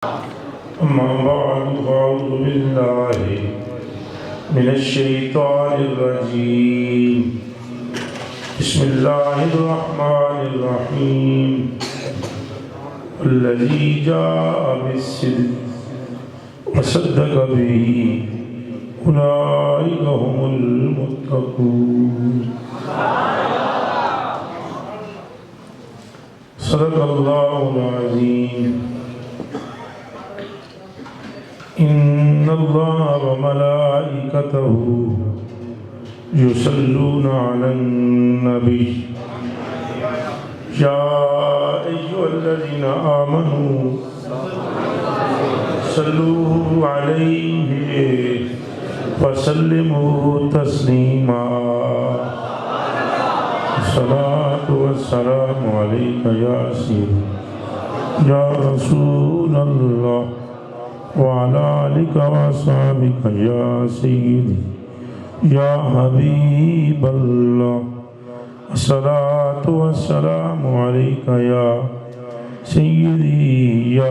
أما بعد فأعوذ بالله من الشيطان الرجيم. بسم الله الرحمن الرحيم. الذي جاء بالصدق وصدق به أولئك هم المتقون. صدق الله العظيم. إن الله وملائكته يصلون على النبي يا أيها الذين آمنوا صلوا عليه وسلموا تسليما. الصلاة والسلام عليك يا سيدي يا رسول الله وعلى آلك وأصحابك يا سيدي يا حبيب الله. الصلاة والسلام عليك يا سيدي يا